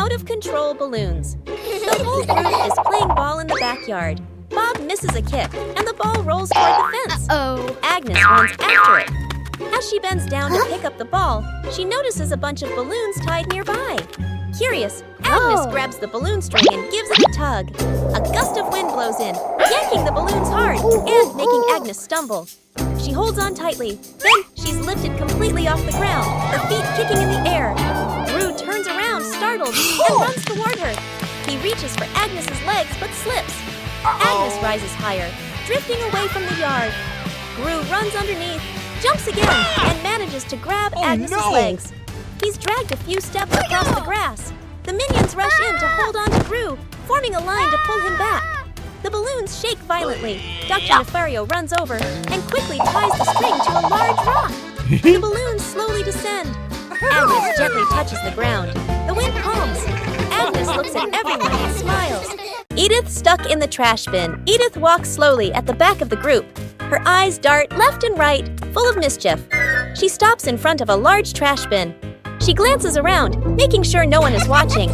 Out-of-control balloons. The whole group is playing ball in the backyard. Bob misses a kick, and the ball rolls toward the fence. Agnes runs after it. As she bends down to pick up the ball, she notices a bunch of balloons tied nearby. Curious, Agnes grabs the balloon string and gives it a tug. A gust of wind blows in, yanking the balloons hard and making Agnes stumble. She holds on tightly. Then she's lifted completely off the ground, her feet kicking in the air. Gru turns around, startled, and runs toward her. He reaches for Agnes's legs but slips. Agnes rises higher, drifting away from the yard. Gru runs underneath, jumps again, and manages to grab Agnes's legs. He's dragged a few steps across the grass. The minions rush in to hold on to Gru, forming a line to pull him back. The balloons shake violently. Dr. Nefario runs over and quickly ties the string to a large rock. The balloons slowly descend. Agnes gently touches the ground. The wind calms. Agnes looks at everyone and smiles. Edith stuck in the trash bin. Edith walks slowly at the back of the group. Her eyes dart left and right, full of mischief. She stops in front of a large trash bin. She glances around, making sure no one is watching.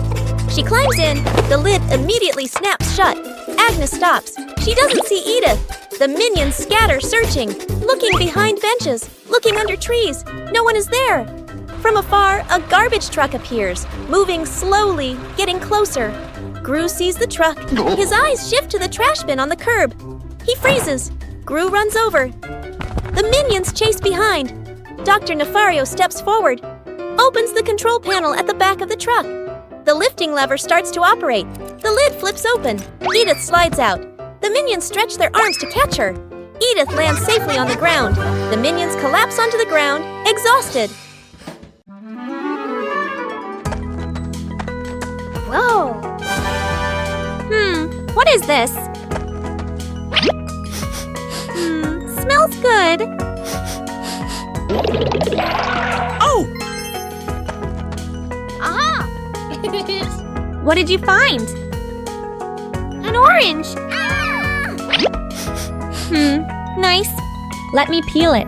She climbs in. The lid immediately snaps shut. Agnes stops. She doesn't see Edith. The minions scatter, searching, looking behind benches, looking under trees. No one is there. From afar, a garbage truck appears, moving slowly, getting closer. Gru sees the truck. His eyes shift to the trash bin on the curb. He freezes. Gru runs over. The minions chase behind. Dr. Nefario steps forward, opens the control panel at the back of the truck. The lifting lever starts to operate. The lid flips open. Edith slides out. The minions stretch their arms to catch her. Edith lands safely on the ground. The minions collapse onto the ground, exhausted. Whoa! What is this? Smells good. Oh! Aha! What did you find? An orange. Nice. Let me peel it.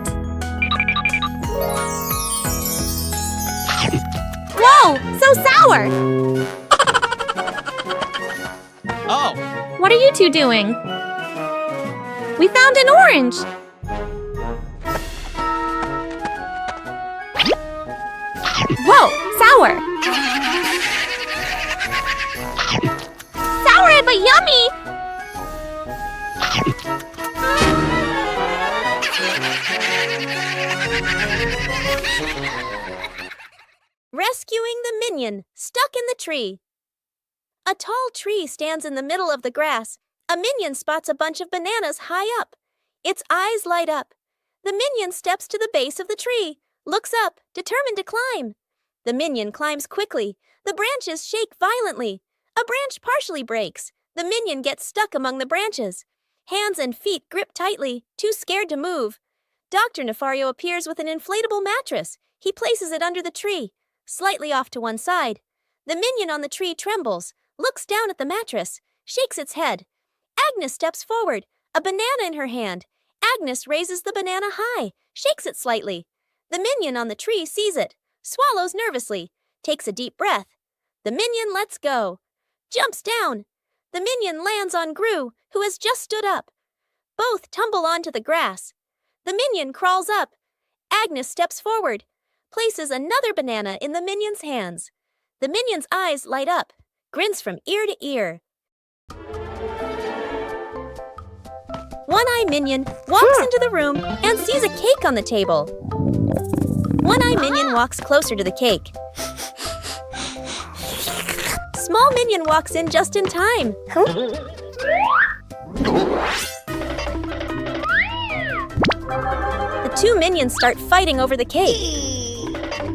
Whoa! So sour! Oh! What are you two doing? We found an orange! Whoa! Sour! Sour but yummy! Rescuing the minion, stuck in the tree. A tall tree stands in the middle of the grass. A minion spots a bunch of bananas high up. Its eyes light up. The minion steps to the base of the tree, looks up, determined to climb. The minion climbs quickly. The branches shake violently. A branch partially breaks. The minion gets stuck among the branches. Hands and feet grip tightly, too scared to move. Dr. Nefario appears with an inflatable mattress. He places it under the tree, slightly off to one side. The minion on the tree trembles, looks down at the mattress, shakes its head. Agnes steps forward, a banana in her hand. Agnes raises the banana high, shakes it slightly. The minion on the tree sees it, swallows nervously, takes a deep breath. The minion lets go, jumps down. The minion lands on Gru, who has just stood up. Both tumble onto the grass. The minion crawls up. Agnes steps forward, places another banana in the minion's hands. The minion's eyes light up, grins from ear to ear. One-Eye Minion walks into the room and sees a cake on the table. One-Eye Minion walks closer to the cake. Small Minion walks in just in time. The two minions start fighting over the cake.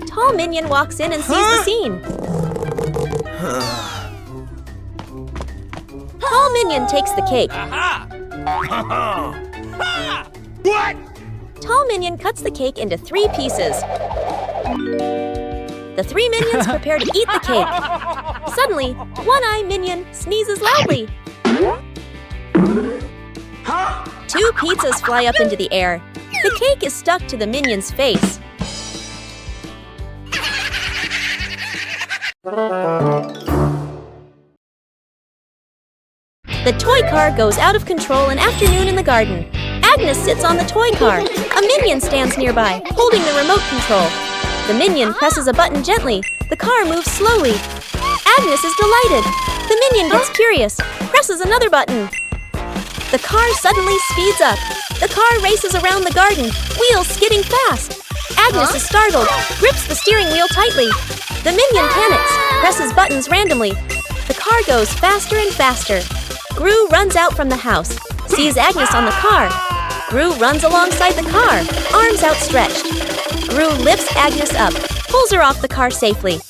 Tall Minion walks in and sees the scene. Tall Minion takes the cake. What? Tall Minion cuts the cake into 3 pieces. The 3 minions prepare to eat the cake. Suddenly, One-Eye Minion sneezes loudly. 2 pizzas fly up into the air. The cake is stuck to the minion's face. The toy car goes out of control an afternoon in the garden. Agnes sits on the toy car. A minion stands nearby, holding the remote control. The minion presses a button gently. The car moves slowly. Agnes is delighted. The minion gets curious, presses another button. The car suddenly speeds up. The car races around the garden, wheels skidding fast. Agnes is startled, grips the steering wheel tightly. The minion panics, presses buttons randomly. The car goes faster and faster. Gru runs out from the house, sees Agnes on the car. Gru runs alongside the car, arms outstretched. Gru lifts Agnes up, pulls her off the car safely.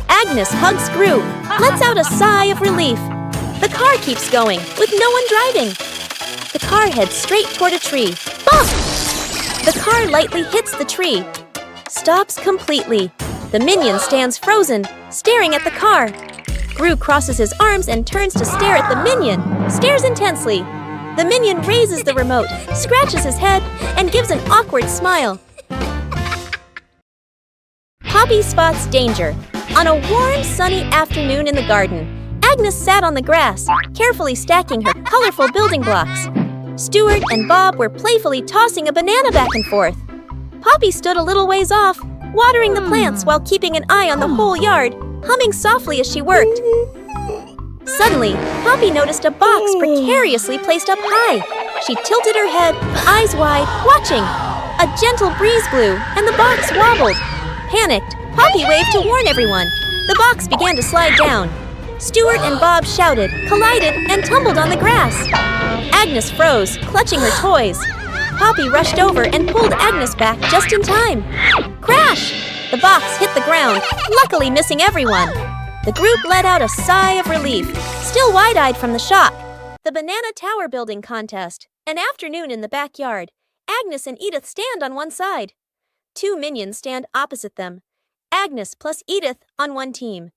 Agnes hugs Gru, lets out a sigh of relief. The car keeps going, with no one driving. The car heads straight toward a tree. Bump! The car lightly hits the tree. Stops completely. The minion stands frozen, staring at the car. Gru crosses his arms and turns to stare at the minion, stares intensely. The minion raises the remote, scratches his head, and gives an awkward smile. Poppy spots danger. On a warm, sunny afternoon in the garden, Agnes sat on the grass, carefully stacking her colorful building blocks. Stuart and Bob were playfully tossing a banana back and forth. Poppy stood a little ways off, watering the plants while keeping an eye on the whole yard, humming softly as she worked. Suddenly, Poppy noticed a box precariously placed up high. She tilted her head, eyes wide, watching. A gentle breeze blew, and the box wobbled. Panicked, Poppy waved to warn everyone. The box began to slide down. Stuart and Bob shouted, collided, and tumbled on the grass. Agnes froze, clutching her toys. Poppy rushed over and pulled Agnes back just in time. Crash! The box hit the ground, luckily missing everyone. The group let out a sigh of relief, still wide-eyed from the shock. The Banana Tower Building Contest. An afternoon in the backyard. Agnes and Edith stand on one side. Two minions stand opposite them. Agnes plus Edith on one team.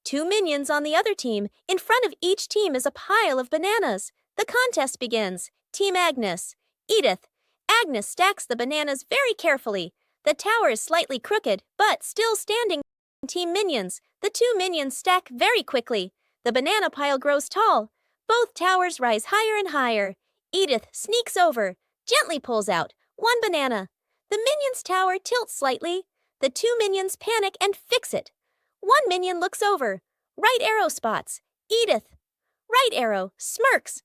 Two minions on the other team. In front of each team is a pile of bananas. The contest begins. Team Agnes. Edith. Agnes stacks the bananas very carefully. The tower is slightly crooked, but still standing. Team Minions. The two minions stack very quickly. The banana pile grows tall. Both towers rise higher and higher. Edith sneaks over, gently pulls out one banana. The minions' tower tilts slightly. The two minions panic and fix it. One minion looks over. Right arrow spots. Edith. Right arrow. Smirks.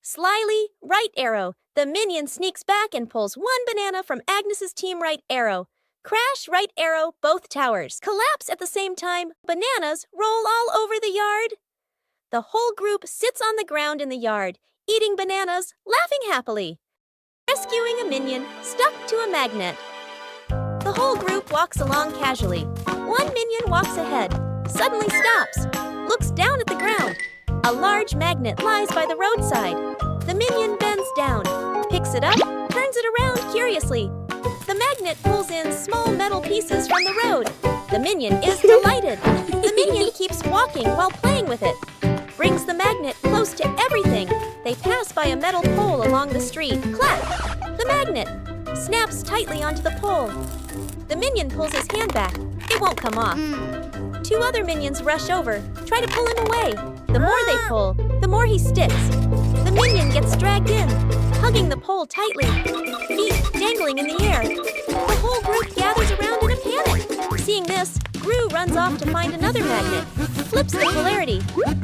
Slyly, right arrow. The minion sneaks back and pulls one banana from Agnes's team right arrow. Crash, right arrow, both towers. Collapse at the same time. Bananas roll all over the yard. The whole group sits on the ground in the yard, eating bananas, laughing happily. Rescuing a minion stuck to a magnet. The whole group walks along casually. One minion walks ahead, suddenly stops, looks down at the ground. A large magnet lies by the roadside. The minion bends down, picks it up, turns it around curiously. The magnet pulls in small metal pieces from the road. The minion is delighted. The minion keeps walking while playing with it. Brings the magnet close to everything. They pass by a metal pole along the street. Clap! The magnet snaps tightly onto the pole. The minion pulls his hand back. It won't come off. Two other minions rush over, try to pull him away. The more they pull, the more he sticks. The minion gets dragged in, hugging the pole tightly, feet dangling in the air. The whole group gathers around in a panic. Seeing this, Gru runs off to find another magnet, flips the polarity.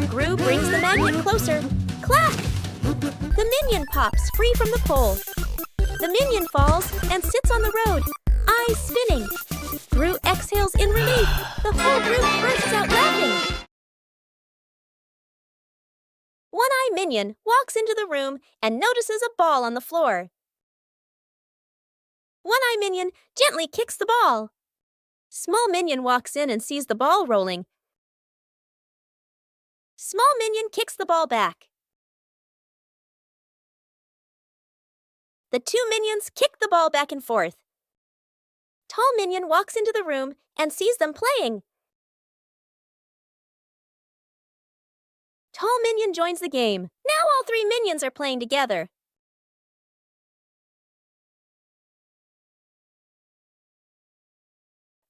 Gru brings the magnet closer. Clap! The minion pops free from the pole. The minion falls and sits on the road, eyes spinning. Gru exhales in relief. The whole group bursts out laughing. One-Eye Minion walks into the room and notices a ball on the floor. One-Eye Minion gently kicks the ball. Small Minion walks in and sees the ball rolling. Small Minion kicks the ball back. The two minions kick the ball back and forth. Tall Minion walks into the room and sees them playing. Tall Minion joins the game. Now all three minions are playing together.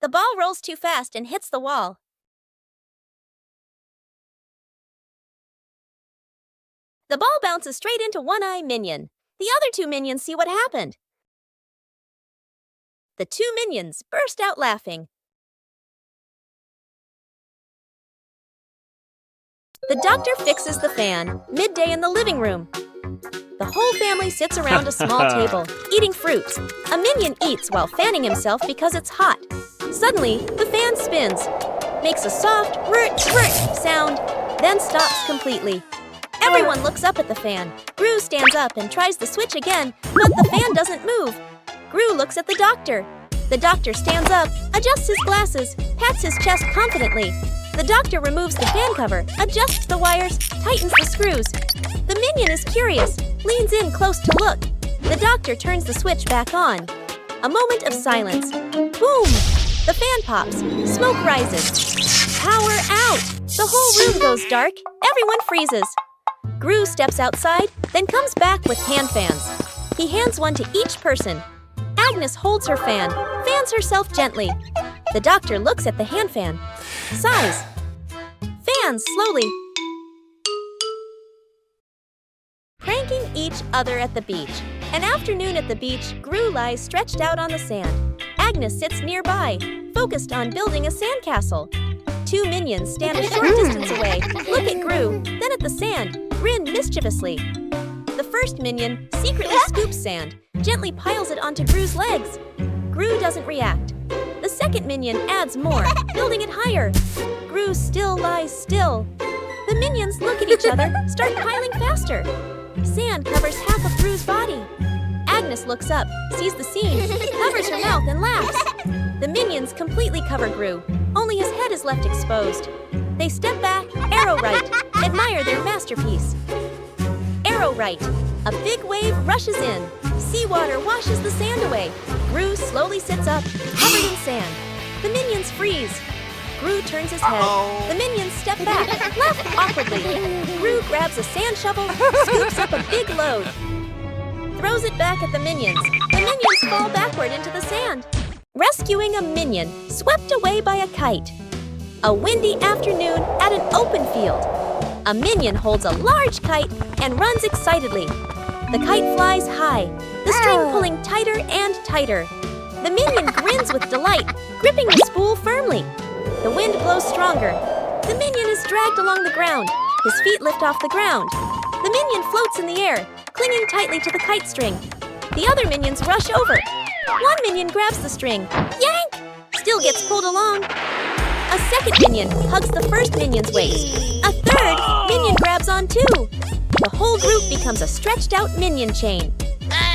The ball rolls too fast and hits the wall. The ball bounces straight into One-Eye Minion. The other two minions see what happened. The two minions burst out laughing. The doctor fixes the fan, midday in the living room. The whole family sits around a small table, eating fruits. A minion eats while fanning himself because it's hot. Suddenly, the fan spins, makes a soft whirt sound, then stops completely. Everyone looks up at the fan. Gru stands up and tries the switch again, but the fan doesn't move. Gru looks at the doctor. The doctor stands up, adjusts his glasses, pats his chest confidently. The doctor removes the fan cover, adjusts the wires, tightens the screws. The minion is curious, leans in close to look. The doctor turns the switch back on. A moment of silence. Boom! The fan pops. Smoke rises. Power out! The whole room goes dark. Everyone freezes. Gru steps outside, then comes back with hand fans. He hands one to each person. Agnes holds her fan, fans herself gently. The doctor looks at the hand fan, sighs. Fans slowly. Pranking each other at the beach. An afternoon at the beach, Gru lies stretched out on the sand. Agnes sits nearby, focused on building a sandcastle. Two minions stand a short distance away, look at Gru, then at the sand, grin mischievously. The first minion secretly scoops sand, gently piles it onto Gru's legs. Gru doesn't react. The second minion adds more, building it higher. Gru still lies still. The minions look at each other, start piling faster. Sand covers half of Gru's body. Agnes looks up, sees the scene, covers her mouth and laughs. The minions completely cover Gru. Only his head is left exposed. They step back, arrow right, admire their masterpiece. Arrow right. A big wave rushes in. Seawater washes the sand away. Gru slowly sits up, covered in sand. The minions freeze. Gru turns his head. The minions step back, laugh awkwardly. Gru grabs a sand shovel, scoops up a big load. Throws it back at the minions. The minions fall backward into the sand. Rescuing a minion, swept away by a kite. A windy afternoon at an open field. A minion holds a large kite and runs excitedly. The kite flies high, the string pulling tighter and tighter. The minion grins with delight, gripping the spool firmly. The wind blows stronger. The minion is dragged along the ground. His feet lift off the ground. The minion floats in the air, clinging tightly to the kite string. The other minions rush over. One minion grabs the string. Yank! Still gets pulled along. A second minion hugs the first minion's waist. A third minion grabs on too. The whole group becomes a stretched out minion chain.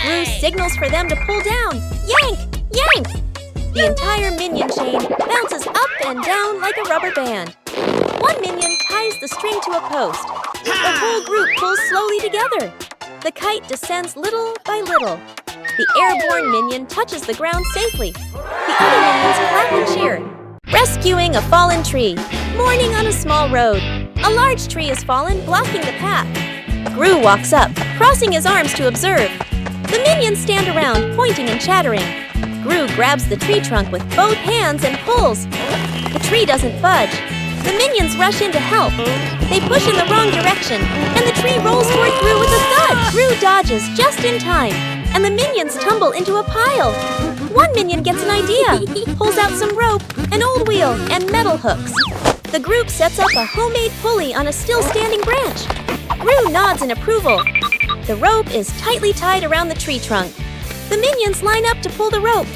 Gru signals for them to pull down. Yank! Yank! The entire minion chain bounces up and down like a rubber band. One minion ties the string to a post. The whole group pulls slowly together. The kite descends little by little. The airborne minion touches the ground safely. The other minions clap and cheer. Rescuing a fallen tree. Morning on a small road. A large tree has fallen, blocking the path. Gru walks up, crossing his arms to observe. The minions stand around, pointing and chattering. Gru grabs the tree trunk with both hands and pulls. The tree doesn't budge. The minions rush in to help. They push in the wrong direction, and the tree rolls toward Gru with a thud. Gru dodges just in time, and the minions tumble into a pile. One minion gets an idea, pulls out some rope, an old wheel, and metal hooks. The group sets up a homemade pulley on a still-standing branch. Gru nods in approval. The rope is tightly tied around the tree trunk. The minions line up to pull the rope.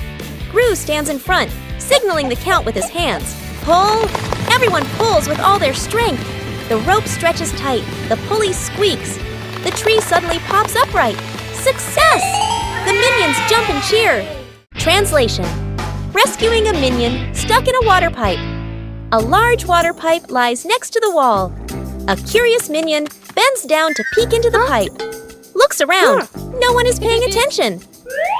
Gru stands in front, signaling the count with his hands. Pull! Everyone pulls with all their strength. The rope stretches tight. The pulley squeaks. The tree suddenly pops upright. Success! The minions jump and cheer. Translation: rescuing a minion stuck in a water pipe. A large water pipe lies next to the wall. A curious minion bends down to peek into the pipe. Looks around. No one is paying attention.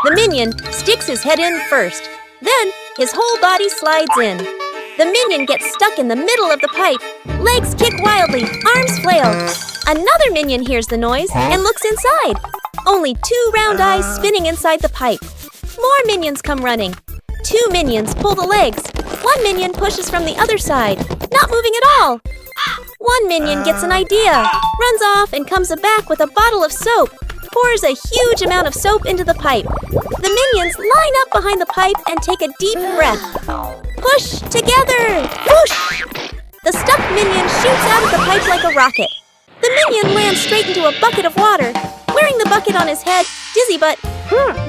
The minion sticks his head in first. Then his whole body slides in. The minion gets stuck in the middle of the pipe. Legs kick wildly, arms flail. Another minion hears the noise and looks inside. Only two round eyes spinning inside the pipe. More minions come running. Two minions pull the legs. One minion pushes from the other side, not moving at all. One minion gets an idea, runs off and comes back with a bottle of soap, pours a huge amount of soap into the pipe. The minions line up behind the pipe and take a deep breath. Push together! Whoosh! The stuck minion shoots out of the pipe like a rocket. The minion lands straight into a bucket of water. Wearing the bucket on his head, Dizzy Butt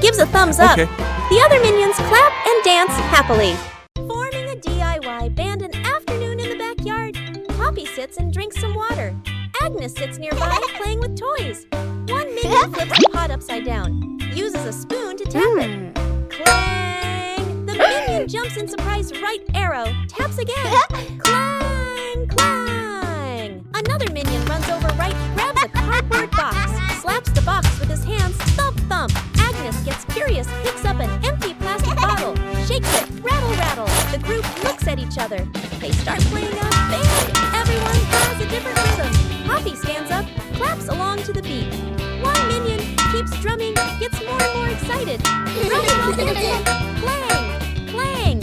gives a thumbs up. Okay. The other minions clap and dance happily. Forming a DIY band an afternoon in the backyard. Poppy sits and drinks some water. Agnes sits nearby playing with toys. One minion flips the pot upside down, uses a spoon to tap it. Clang! The minion jumps in surprise right arrow, taps again. Clang! Clang! Another minion runs over right, grabs a cardboard box, slaps the box with his hands, thump thump. Agnes gets curious, picks up an empty plastic bottle, shakes it, rattle rattle. The group looks at each other. They start playing a band. Everyone has a different rhythm. Poppy stands up, claps along to the beat. One minion keeps drumming, gets more and more excited. Drumming while dancing. Clang! Clang!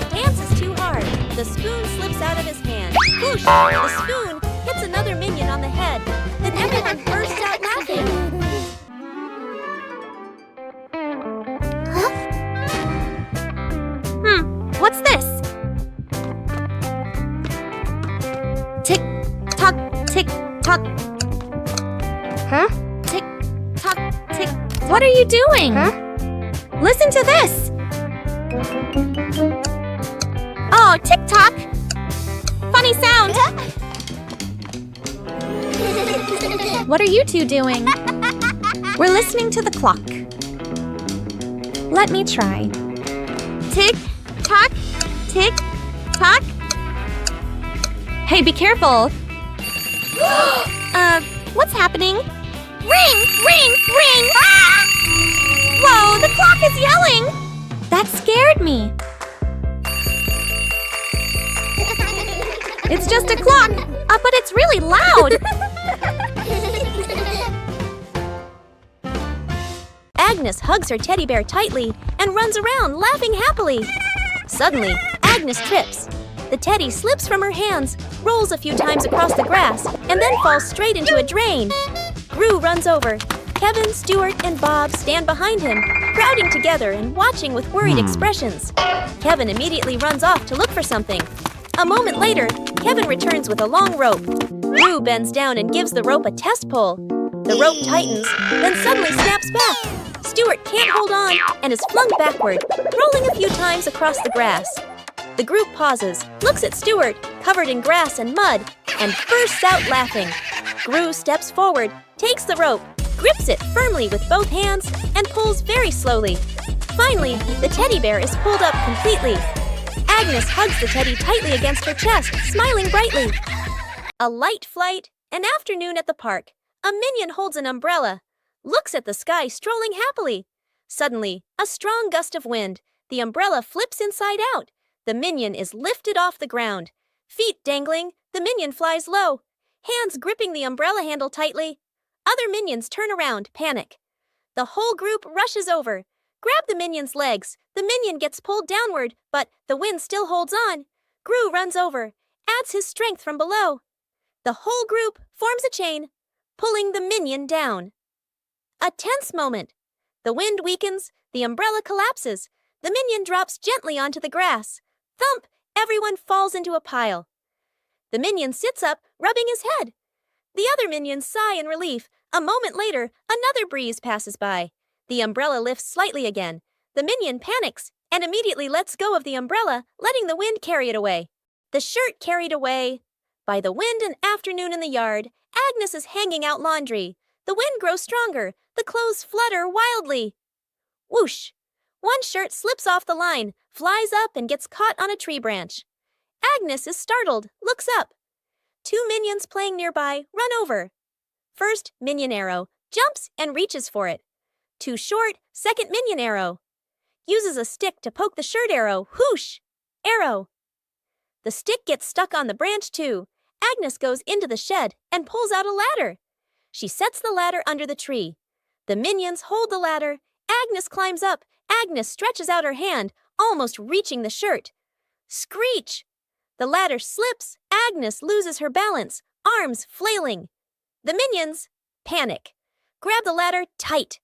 Dance is too hard. The spoon slips out of his hand. Whoosh! The spoon hits another minion on the head. Then everyone bursts out laughing. What's this? Tick tock, tick tock. Huh? Tick tock, tick. What are you doing? Huh? Listen to this. Oh, tick tock. Funny sound. What are you two doing? We're listening to the clock. Let me try. Tick tock, tick tock. Hey, be careful. What's happening? Ring, ring, ring! Ah! Whoa, the clock is yelling! That scared me. It's just a clock, but it's really loud. Agnes hugs her teddy bear tightly and runs around laughing happily. Suddenly, Agnes trips. The teddy slips from her hands, rolls a few times across the grass, and then falls straight into a drain. Gru runs over. Kevin, Stuart, and Bob stand behind him, crowding together and watching with worried expressions. Kevin immediately runs off to look for something. A moment later, Kevin returns with a long rope. Gru bends down and gives the rope a test pull. The rope tightens, then suddenly snaps back. Stuart can't hold on and is flung backward, rolling a few times across the grass. The group pauses, looks at Stuart, covered in grass and mud, and bursts out laughing. Gru steps forward, takes the rope, grips it firmly with both hands, and pulls very slowly. Finally, the teddy bear is pulled up completely. Agnes hugs the teddy tightly against her chest, smiling brightly. A light flight, an afternoon at the park. A minion holds an umbrella, looks at the sky strolling happily. Suddenly, a strong gust of wind. The umbrella flips inside out. The minion is lifted off the ground. Feet dangling, the minion flies low, hands gripping the umbrella handle tightly. Other minions turn around, panic. The whole group rushes over. Grab the minion's legs. The minion gets pulled downward, but the wind still holds on. Gru runs over, adds his strength from below. The whole group forms a chain, pulling the minion down. A tense moment. The wind weakens, the umbrella collapses. The minion drops gently onto the grass. Thump! Everyone falls into a pile. The minion sits up, rubbing his head. The other minions sigh in relief. A moment later, another breeze passes by. The umbrella lifts slightly again. The minion panics and immediately lets go of the umbrella, letting the wind carry it away. The shirt carried away. By the wind and afternoon in the yard, Agnes is hanging out laundry. The wind grows stronger. The clothes flutter wildly. Whoosh! One shirt slips off the line, flies up and gets caught on a tree branch. Agnes is startled, looks up. Two minions playing nearby run over. First minion arrow, jumps and reaches for it. Too short, second minion arrow. Uses a stick to poke the shirt arrow, whoosh! Arrow. The stick gets stuck on the branch too. Agnes goes into the shed and pulls out a ladder. She sets the ladder under the tree. The minions hold the ladder. Agnes climbs up. Agnes stretches out her hand, almost reaching the shirt. Screech! The ladder slips. Agnes loses her balance, arms flailing. The minions panic. Grab the ladder tight.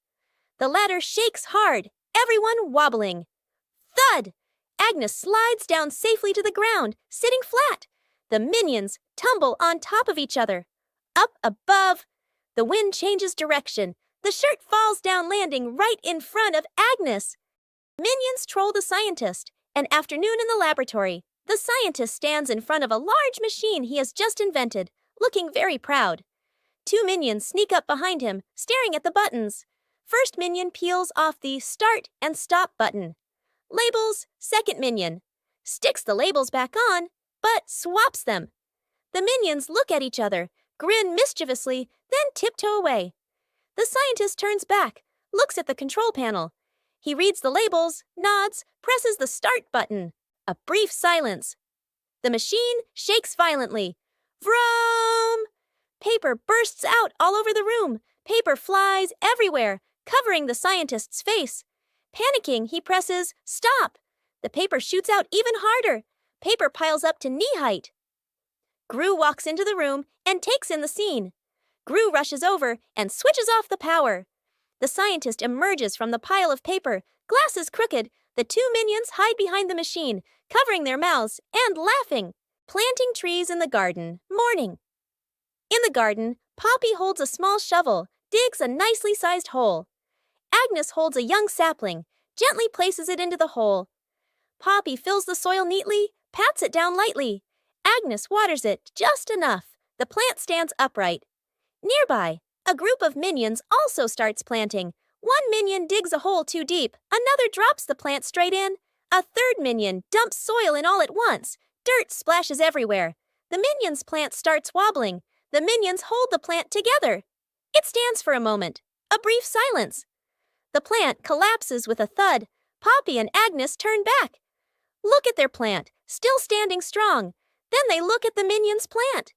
The ladder shakes hard, everyone wobbling. Thud! Agnes slides down safely to the ground, sitting flat. The minions tumble on top of each other. Up above, the wind changes direction. The shirt falls down, landing right in front of Agnes. Minions troll the scientist. An afternoon in the laboratory. The scientist stands in front of a large machine he has just invented, looking very proud. Two minions sneak up behind him, staring at the buttons. First minion peels off the start and stop button. Labels, second minion. Sticks the labels back on, but swaps them. The minions look at each other, grin mischievously, then tiptoe away. The scientist turns back, looks at the control panel. He reads the labels, nods, presses the start button. A brief silence. The machine shakes violently. Vroom! Paper bursts out all over the room. Paper flies everywhere, covering the scientist's face. Panicking, he presses stop. The paper shoots out even harder. Paper piles up to knee height. Gru walks into the room and takes in the scene. Gru rushes over and switches off the power. The scientist emerges from the pile of paper, glasses crooked. The two minions hide behind the machine, covering their mouths and laughing. Planting trees in the garden. Morning. In the garden, Poppy holds a small shovel, digs a nicely sized hole. Agnes holds a young sapling, gently places it into the hole. Poppy fills the soil neatly, pats it down lightly. Agnes waters it just enough. The plant stands upright. Nearby, a group of minions also starts planting. One minion digs a hole too deep. Another drops the plant straight in. A third minion dumps soil in all at once. Dirt splashes everywhere. The minion's plant starts wobbling. The minions hold the plant together. It stands for a moment. A brief silence. The plant collapses with a thud. Poppy and Agnes turn back. Look at their plant, still standing strong. Then they look at the minion's plant.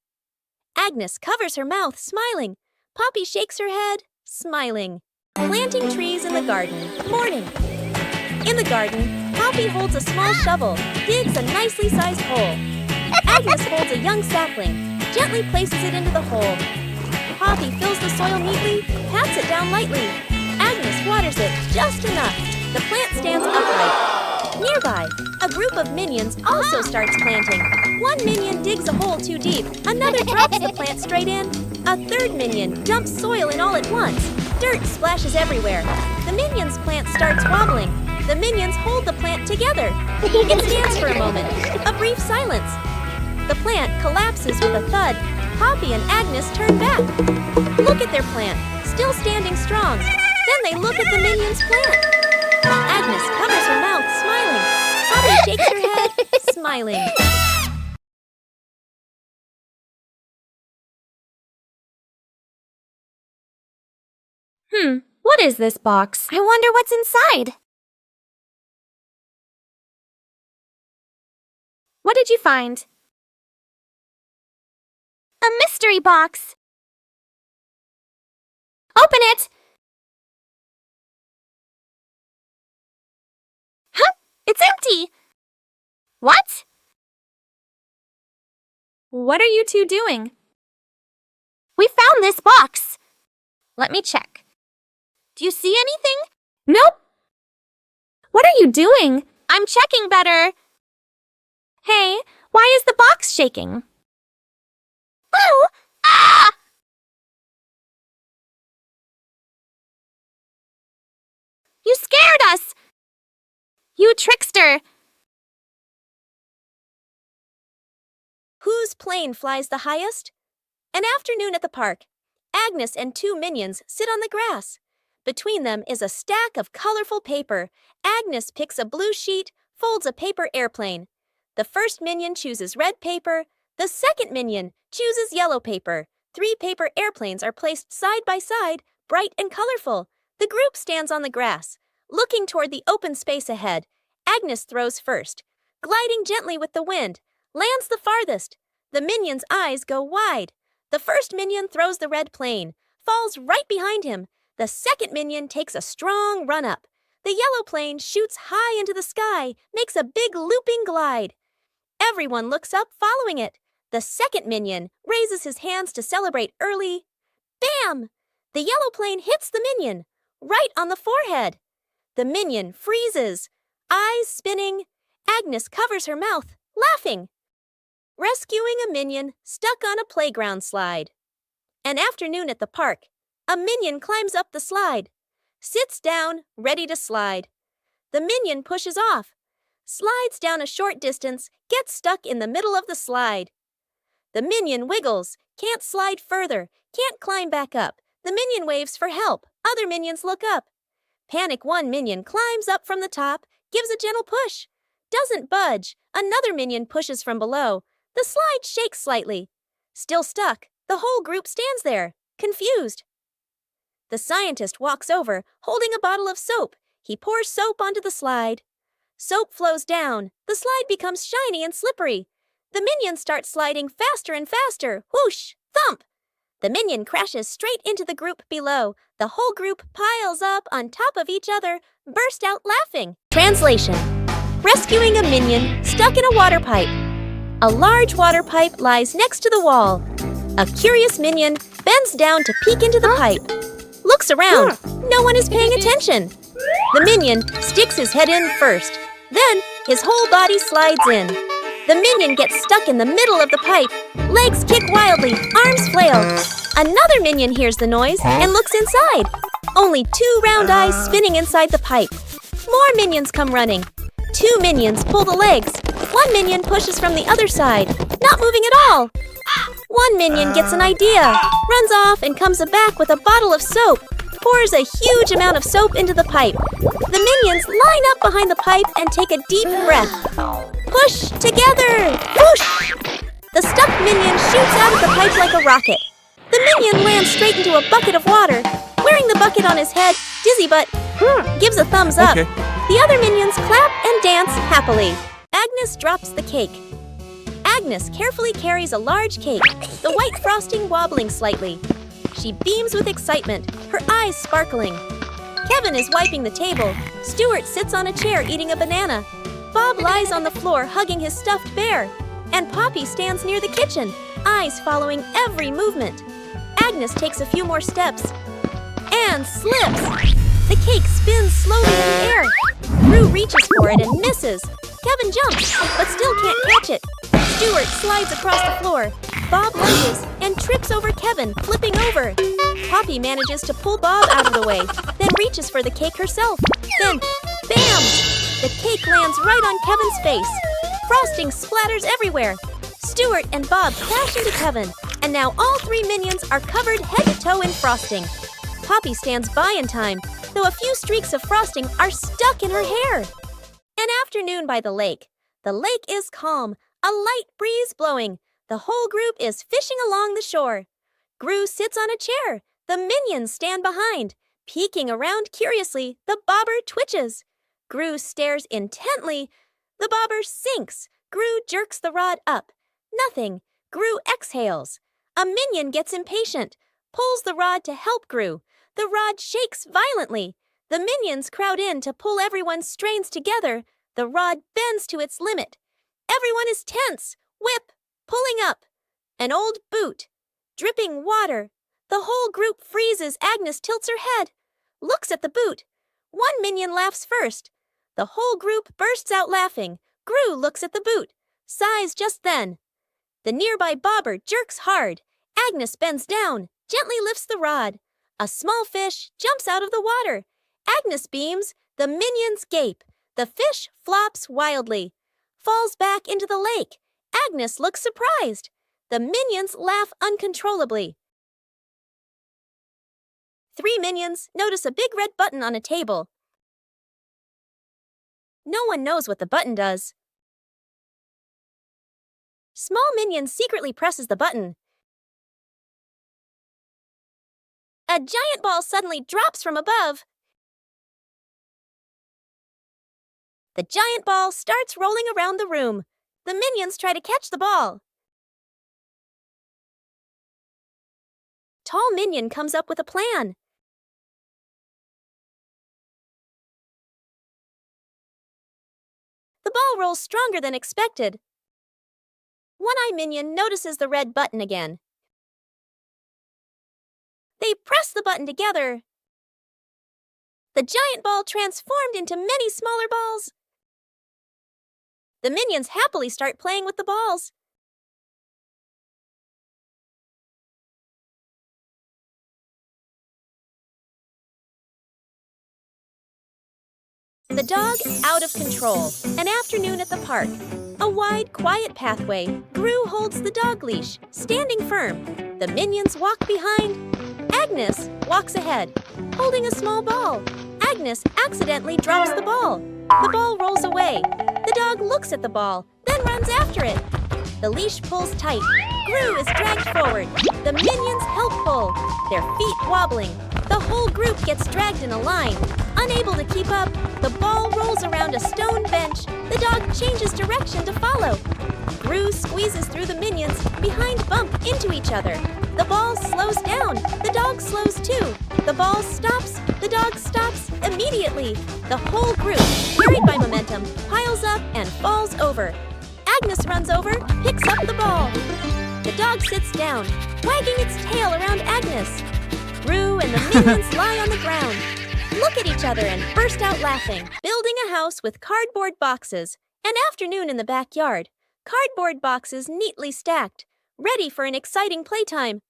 Agnes covers her mouth, smiling. Poppy shakes her head, smiling. Planting trees in the garden. Morning. In the garden, Poppy holds a small shovel, digs a nicely sized hole. Agnes holds a young sapling, gently places it into the hole. Poppy fills the soil neatly, pats it down lightly. Agnes waters it just enough. The plant stands upright. Nearby, a group of minions also starts planting. One minion digs a hole too deep. Another drops the plant straight in. A third minion dumps soil in all at once. Dirt splashes everywhere. The minion's plant starts wobbling. The minions hold the plant together. It stands for a moment. A brief silence. The plant collapses with a thud. Poppy and Agnes turn back. Look at their plant, still standing strong. Then they look at the minion's plant. Agnes covers her mouth, smiling. Poppy shakes her head, smiling. What is this box? I wonder what's inside. What did you find? A mystery box. Open it! Huh? It's empty! What? What are you two doing? We found this box. Let me check. Do you see anything? Nope. What are you doing? I'm checking better. Hey, why is the box shaking? Oh! Ah! You scared us! You trickster! Whose plane flies the highest? An afternoon at the park. Agnes and two minions sit on the grass. Between them is a stack of colorful paper. Agnes picks a blue sheet, folds a paper airplane. The first minion chooses red paper. The second minion chooses yellow paper. 3 paper airplanes are placed side by side, bright and colorful. The group stands on the grass, looking toward the open space ahead. Agnes throws first, gliding gently with the wind, lands the farthest. The minion's eyes go wide. The first minion throws the red plane, falls right behind him. The second minion takes a strong run up. The yellow plane shoots high into the sky, makes a big looping glide. Everyone looks up following it. The second minion raises his hands to celebrate early. Bam! The yellow plane hits the minion, right on the forehead. The minion freezes, eyes spinning. Agnes covers her mouth, laughing. Rescuing a minion stuck on a playground slide. An afternoon at the park. A minion climbs up the slide, sits down, ready to slide. The minion pushes off, slides down a short distance, gets stuck in the middle of the slide. The minion wiggles, can't slide further, can't climb back up. The minion waves for help. Other minions look up. Panic one minion climbs up from the top, gives a gentle push. Doesn't budge. Another minion pushes from below. The slide shakes slightly. Still stuck, the whole group stands there, confused. The scientist walks over, holding a bottle of soap. He pours soap onto the slide. Soap flows down. The slide becomes shiny and slippery. The minions start sliding faster and faster. Whoosh! Thump! The minion crashes straight into the group below. The whole group piles up on top of each other, burst out laughing. Translation: Rescuing a minion stuck in a water pipe. A large water pipe lies next to the wall. A curious minion bends down to peek into the pipe. Looks around. No one is paying attention. The minion sticks his head in first. Then his whole body slides in. The minion gets stuck in the middle of the pipe. Legs kick wildly, arms flail. Another minion hears the noise and looks inside. Only 2 round eyes spinning inside the pipe. More minions come running. 2 minions pull the legs. 1 minion pushes from the other side, not moving at all. 1 minion gets an idea, runs off and comes back with a bottle of soap, pours a huge amount of soap into the pipe. The minions line up behind the pipe and take a deep breath. Push together! Whoosh! The stuck minion shoots out of the pipe like a rocket. The minion lands straight into a bucket of water. Wearing the bucket on his head, Dizzy Butt gives a thumbs up. Okay. The other minions clap and dance happily. Agnes drops the cake. Agnes carefully carries a large cake, the white frosting wobbling slightly. She beams with excitement, her eyes sparkling. Kevin is wiping the table. Stuart sits on a chair eating a banana. Bob lies on the floor hugging his stuffed bear. And Poppy stands near the kitchen, eyes following every movement. Agnes takes a few more steps and slips. The cake spins slowly in the air. Rue reaches for it and misses. Kevin jumps, but still can't catch it. Stuart slides across the floor. Bob lunges and trips over Kevin, flipping over. Poppy manages to pull Bob out of the way, then reaches for the cake herself. Then, bam! The cake lands right on Kevin's face. Frosting splatters everywhere. Stuart and Bob crash into Kevin, and now all 3 minions are covered head to toe in frosting. Poppy stands by in time, though a few streaks of frosting are stuck in her hair. An afternoon by the lake. The lake is calm, a light breeze blowing. The whole group is fishing along the shore. Gru sits on a chair. The minions stand behind. Peeking around curiously, the bobber twitches. Gru stares intently. The bobber sinks. Gru jerks the rod up. Nothing. Gru exhales. A minion gets impatient, pulls the rod to help Gru. The rod shakes violently. The minions crowd in to pull everyone's strains together. The rod bends to its limit. Everyone is tense. Whip, pulling up. An old boot. Dripping water. The whole group freezes. Agnes tilts her head. Looks at the boot. 1 minion laughs first. The whole group bursts out laughing. Gru looks at the boot. Sighs just then. The nearby bobber jerks hard. Agnes bends down, gently lifts the rod. A small fish jumps out of the water. Agnes beams. The minions gape. The fish flops wildly. Falls back into the lake. Agnes looks surprised. The minions laugh uncontrollably. 3 minions notice a big red button on a table. No one knows what the button does. Small minion secretly presses the button. A giant ball suddenly drops from above. The giant ball starts rolling around the room. The minions try to catch the ball. Tall Minion comes up with a plan. The ball rolls stronger than expected. One-Eye Minion notices the red button again. They press the button together. The giant ball transformed into many smaller balls. The minions happily start playing with the balls. The dog out of control. An afternoon at the park. A wide, quiet pathway. Gru holds the dog leash, standing firm. The minions walk behind. Agnes walks ahead, holding a small ball. Agnes accidentally drops the ball. The ball rolls away. The dog looks at the ball, then runs after it. The leash pulls tight. Gru is dragged forward. The minions help pull, their feet wobbling. The whole group gets dragged in a line. Unable to keep up, the ball rolls around a stone bench. The dog changes direction to follow. Gru squeezes through the minions, behind bump into each other. The ball slows down. The dog slows too. The ball stops. The dog stops immediately. The whole group, carried by momentum, piles up and falls over. Agnes runs over, picks up the ball. The dog sits down, wagging its tail around Agnes. Gru and the minions lie on the ground, look at each other and burst out laughing. Building a house with cardboard boxes. An afternoon in the backyard. Cardboard boxes neatly stacked, ready for an exciting playtime.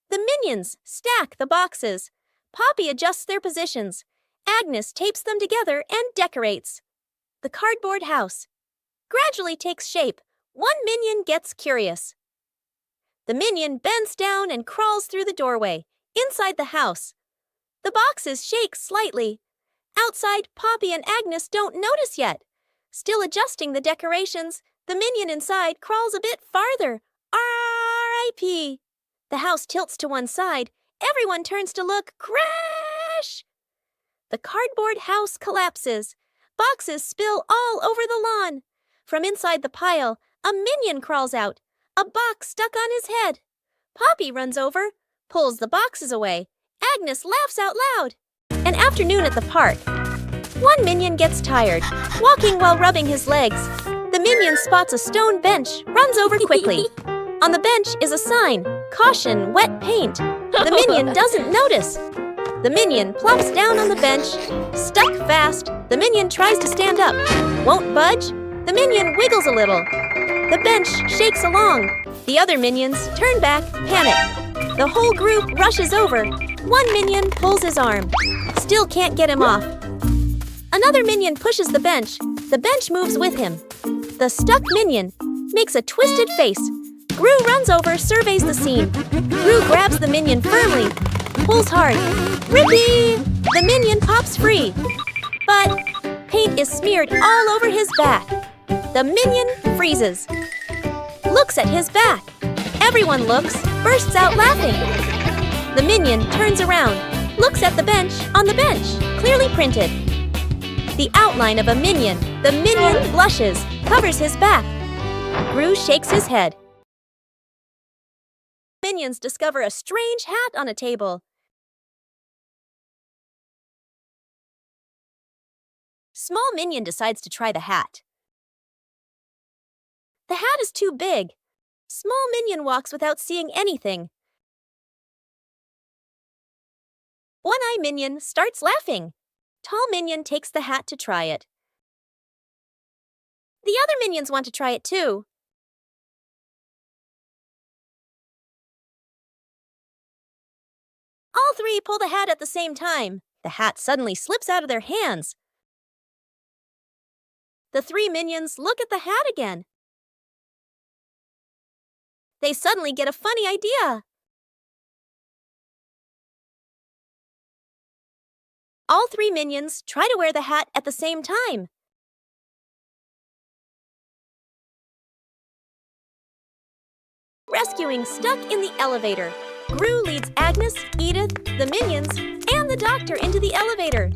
The minions stack the boxes. Poppy adjusts their positions. Agnes tapes them together and decorates. The cardboard house gradually takes shape. One minion gets curious. The minion bends down and crawls through the doorway, inside the house. The boxes shake slightly. Outside, Poppy and Agnes don't notice yet. Still adjusting the decorations, the minion inside crawls a bit farther. R.I.P. The house tilts to one side. Everyone turns to look. Crash! The cardboard house collapses. Boxes spill all over the lawn. From inside the pile, a minion crawls out. A box stuck on his head. Poppy runs over, pulls the boxes away. Agnes laughs out loud. An afternoon at the park. One minion gets tired, walking while rubbing his legs. The minion spots a stone bench, runs over quickly. On the bench is a sign, "Caution, wet paint." The minion doesn't notice. The minion plops down on the bench, stuck fast. The minion tries to stand up, won't budge. The minion wiggles a little. The bench shakes along. The other minions turn back, panic. The whole group rushes over. One minion pulls his arm. Still can't get him off. Another minion pushes the bench. The bench moves with him. The stuck minion makes a twisted face. Gru runs over, surveys the scene. Gru grabs the minion firmly, pulls hard. Rippee! The minion pops free. But paint is smeared all over his back. The minion freezes. Looks at his back. Everyone looks, bursts out laughing. The minion turns around, looks at the bench, on the bench, clearly printed. The outline of a minion. The minion blushes, covers his back. Gru shakes his head. Minions discover a strange hat on a table. Small minion decides to try the hat. The hat is too big. Small minion walks without seeing anything. One-Eye Minion starts laughing. Tall Minion takes the hat to try it. The other minions want to try it too. All three pull the hat at the same time. The hat suddenly slips out of their hands. The three minions look at the hat again. They suddenly get a funny idea. All three minions try to wear the hat at the same time. Rescuing stuck in the elevator. Gru leads Agnes, Edith, the minions, and the doctor into the elevator.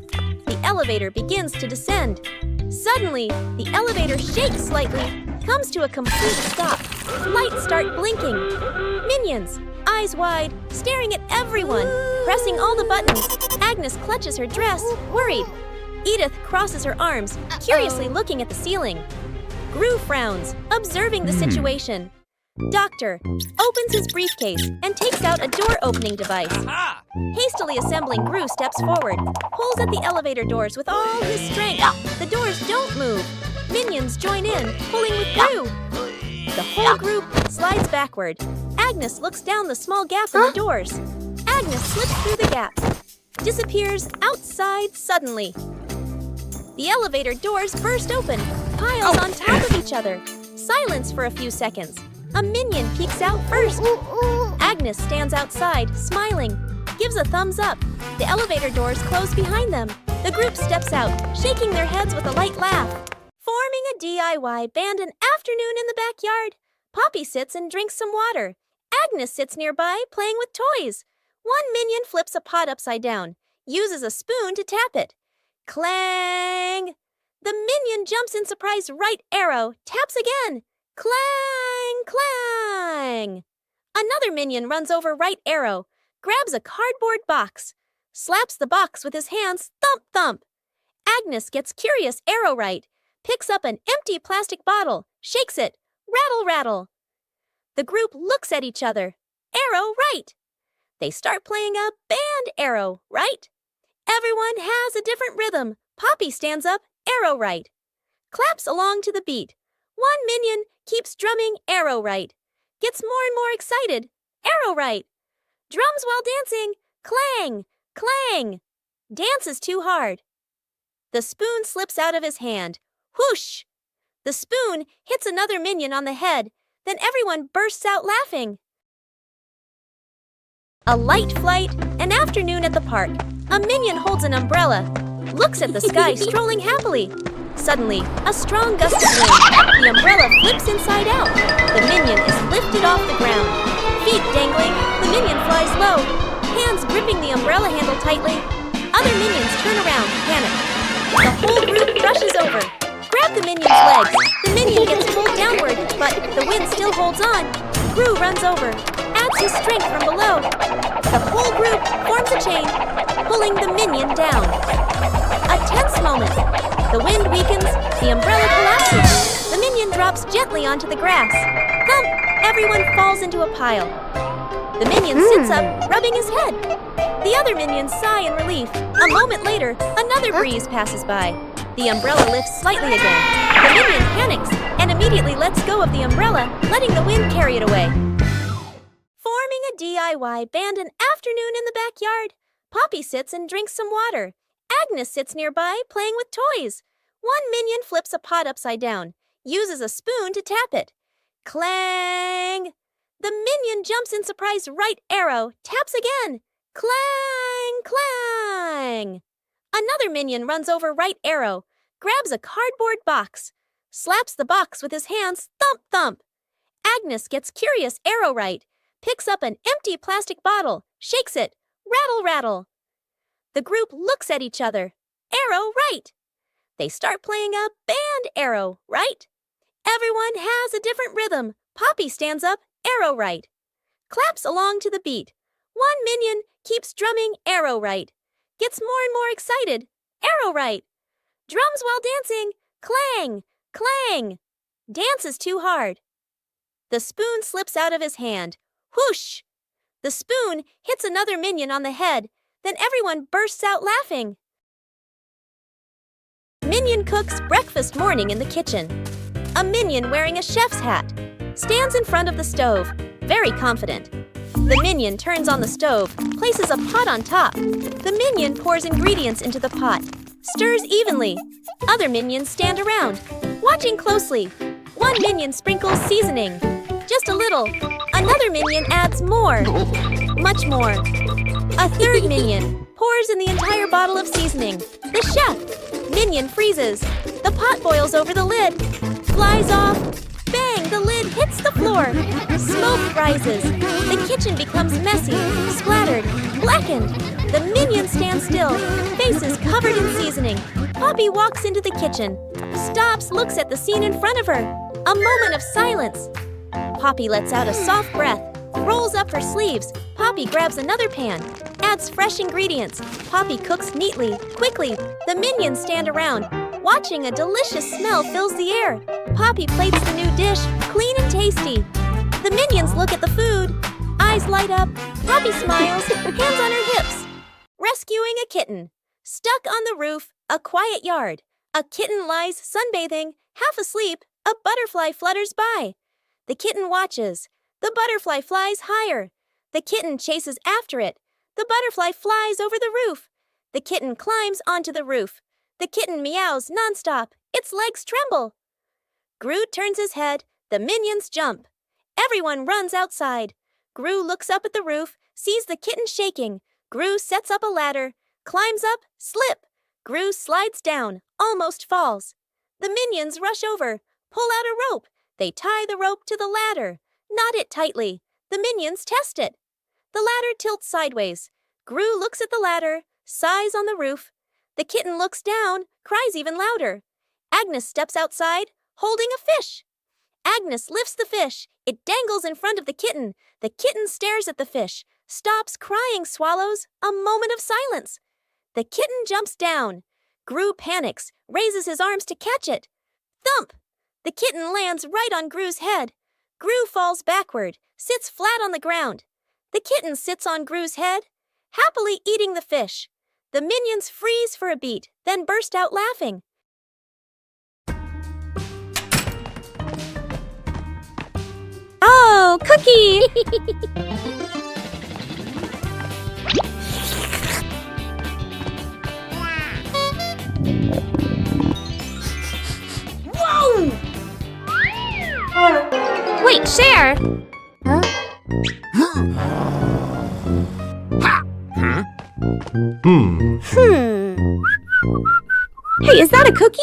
The elevator begins to descend. Suddenly, the elevator shakes slightly, comes to a complete stop. Lights start blinking. Minions, eyes wide, staring at everyone, pressing all the buttons. Agnes clutches her dress, worried. Edith crosses her arms, curiously looking at the ceiling. Gru frowns, observing the situation. Doctor opens his briefcase and takes out a door-opening device. Aha! Hastily assembling, Gru steps forward, pulls at the elevator doors with all his strength. The doors don't move. Minions join in, pulling with Gru. The whole group slides backward. Agnes looks down the small gap in the doors. Agnes slips through the gap, disappears outside suddenly. The elevator doors burst open, piles on top of each other. Silence for a few seconds. A minion peeks out first. Agnes stands outside, smiling, gives a thumbs up. The elevator doors close behind them. The group steps out, shaking their heads with a light laugh. Forming a DIY band an afternoon in the backyard. Poppy sits and drinks some water. Agnes sits nearby, playing with toys. One minion flips a pot upside down, uses a spoon to tap it. Clang! The minion jumps in surprise right arrow, taps again. Clang! Clang! Another minion runs over right arrow, grabs a cardboard box, slaps the box with his hands, thump thump. Agnes gets curious arrow right, picks up an empty plastic bottle, shakes it, rattle rattle. The group looks at each other. Arrow right. They start playing a band arrow right. Everyone has a different rhythm. Poppy stands up, arrow right. Claps along to the beat. One minion keeps drumming arrow right. Gets more and more excited. Arrow right. Drums while dancing. Clang, clang. Dance is too hard. The spoon slips out of his hand. Whoosh! The spoon hits another minion on the head. Then everyone bursts out laughing. A light flight, an afternoon at the park. A minion holds an umbrella, looks at the sky strolling happily. Suddenly, a strong gust of wind. The umbrella flips inside out. The minion is lifted off the ground. Feet dangling, the minion flies low. Hands gripping the umbrella handle tightly. Other minions turn around, panic. The whole group rushes over. Grab the minion's legs. The minion gets pulled downward, but the wind still holds on. Gru runs over, adds his strength from below. The whole group forms a chain, pulling the minion down. A tense moment. The wind weakens, the umbrella collapses. The minion drops gently onto the grass. Thump! Everyone falls into a pile. The minion sits up, rubbing his head. The other minions sigh in relief. A moment later, another breeze passes by. The umbrella lifts slightly again. The minion panics and immediately lets go of the umbrella, letting the wind carry it away. Forming a DIY band an afternoon in the backyard. Poppy sits and drinks some water. Agnes sits nearby, playing with toys. One minion flips a pot upside down, uses a spoon to tap it. Clang! The minion jumps in surprise right arrow, taps again. Clang! Clang! Another minion runs over right arrow, grabs a cardboard box, slaps the box with his hands, thump thump. Agnes gets curious arrow right, picks up an empty plastic bottle, shakes it, rattle rattle. The group looks at each other. Arrow right. They start playing a band arrow right. Everyone has a different rhythm. Poppy stands up, arrow right. Claps along to the beat. One minion keeps drumming arrow right. Gets more and more excited. Arrow right. Drums while dancing. Clang, clang. Dance is too hard. The spoon slips out of his hand. Whoosh! The spoon hits another minion on the head. Then everyone bursts out laughing. Minion cooks breakfast morning in the kitchen. A minion wearing a chef's hat stands in front of the stove, very confident. The minion turns on the stove, places a pot on top. The minion pours ingredients into the pot, stirs evenly. Other minions stand around, watching closely. One minion sprinkles seasoning, just a little. Another minion adds more, much more. A third minion pours in the entire bottle of seasoning. The chef. Minion freezes. The pot boils over the lid. Flies off. Bang! The lid hits the floor. Smoke rises. The kitchen becomes messy, splattered, blackened. The minion stands still, faces covered in seasoning. Poppy walks into the kitchen, stops, looks at the scene in front of her. A moment of silence. Poppy lets out a soft breath, rolls up her sleeves. Poppy grabs another pan, adds fresh ingredients. Poppy cooks neatly, quickly. The minions stand around, Watching a delicious smell fills the air. Poppy plates the new dish, clean and tasty. The Minions look at the food. Eyes light up. Poppy smiles, hands on her hips. Rescuing a kitten. Stuck on the roof, a quiet yard. A kitten lies sunbathing, half asleep. A butterfly flutters by. The kitten watches. The butterfly flies higher. The kitten chases after it. The butterfly flies over the roof. The kitten climbs onto the roof. The kitten meows nonstop. Its legs tremble. Gru turns his head. The Minions jump. Everyone runs outside. Gru looks up at the roof, sees the kitten shaking. Gru sets up a ladder, climbs up, slip. Gru slides down, almost falls. The Minions rush over, pull out a rope. They tie the rope to the ladder, knot it tightly. The Minions test it. The ladder tilts sideways. Gru looks at the ladder, sighs on the roof. The kitten looks down, cries even louder. Agnes steps outside, holding a fish. Agnes lifts the fish. It dangles in front of the kitten. The kitten stares at the fish, stops crying, swallows. A moment of silence. The kitten jumps down. Gru panics, raises his arms to catch it. Thump! The kitten lands right on Gru's head. Gru falls backward, sits flat on the ground. The kitten sits on Gru's head, happily eating the fish. The Minions freeze for a beat, then burst out laughing. Oh, Cookie! Whoa! Wait, share! Huh? Hey, is that a cookie?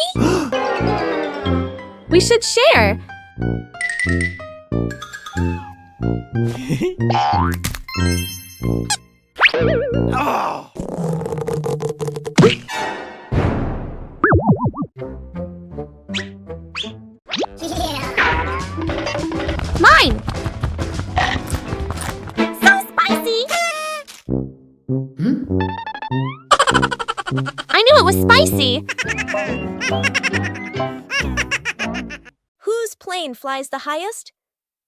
We should share. Oh! Mine! So spicy! I knew it was spicy. Whose plane flies the highest?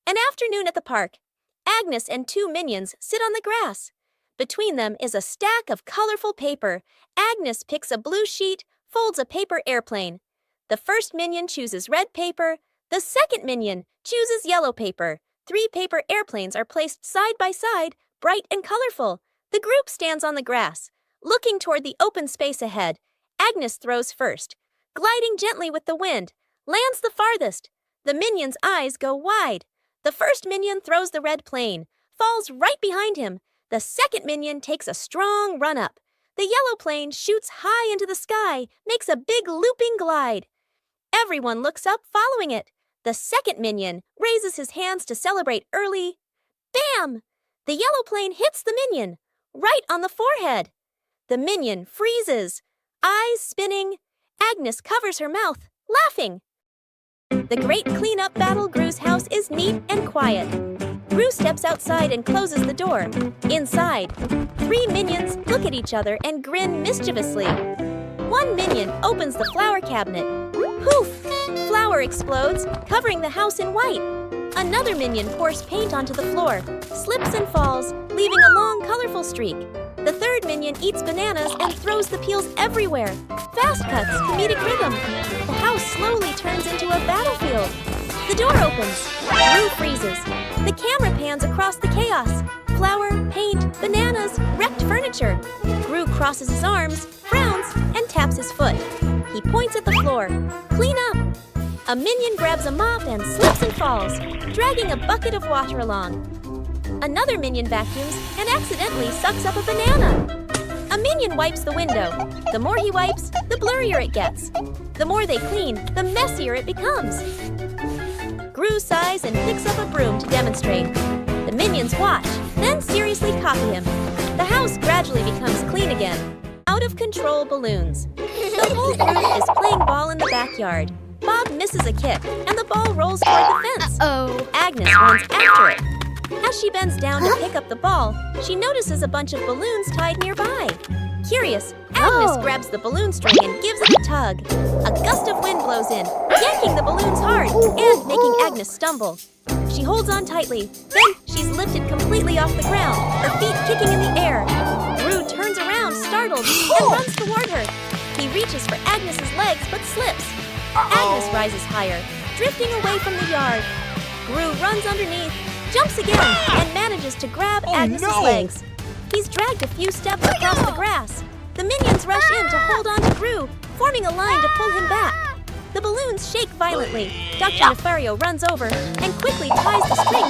An afternoon at the park. Agnes and two Minions sit on the grass. Between them is a stack of colorful paper. Agnes picks a blue sheet, folds a paper airplane. The first Minion chooses red paper. The second Minion chooses yellow paper. 3 paper airplanes are placed side by side, bright and colorful. The group stands on the grass, looking toward the open space ahead. Agnes throws first, gliding gently with the wind, lands the farthest. The Minion's eyes go wide. The first Minion throws the red plane, falls right behind him. The second Minion takes a strong run up. The yellow plane shoots high into the sky, makes a big looping glide. Everyone looks up, following it. The second Minion raises his hands to celebrate early. Bam! The yellow plane hits the Minion, right on the forehead. The Minion freezes, eyes spinning. Agnes covers her mouth, laughing. The great cleanup battle. Gru's house is neat and quiet. Gru steps outside and closes the door. Inside, 3 Minions look at each other and grin mischievously. One Minion opens the flower cabinet. Poof! Flour explodes, covering the house in white. Another Minion pours paint onto the floor, slips and falls, leaving a long, colorful streak. The third Minion eats bananas and throws the peels everywhere. Fast cuts, comedic rhythm. The house slowly turns into a battlefield. The door opens. Gru freezes. The camera pans across the chaos. Flour, paint, bananas, wrecked furniture. Gru crosses his arms, frowns, and taps his foot. He points at the floor. Clean up! A Minion grabs a mop and slips and falls, dragging a bucket of water along. Another Minion vacuums and accidentally sucks up a banana. A Minion wipes the window. The more he wipes, the blurrier it gets. The more they clean, the messier it becomes. Gru sighs and picks up a broom to demonstrate. The Minions watch, then seriously copy him. The house gradually becomes clean again. Out-of-control balloons. The whole group is playing ball in the backyard. Bob misses a kick, and the ball rolls toward the fence. Uh-oh. Agnes runs after it. As she bends down to pick up the ball, she notices a bunch of balloons tied nearby. Curious, Agnes grabs the balloon string and gives it a tug. A gust of wind blows in, yanking the balloons hard and making Agnes stumble. She holds on tightly, then she's lifted completely off the ground, her feet kicking in the air. Gru turns around, startled, and runs toward her. He reaches for Agnes's legs but slips. Agnes rises higher, drifting away from the yard. Gru runs underneath, jumps again, and manages to grab Agnes's legs. He's dragged a few steps across the grass. The minions rush in to hold on to Gru, forming a line to pull him back. The balloons shake violently. Dr. Nefario runs over and quickly ties the string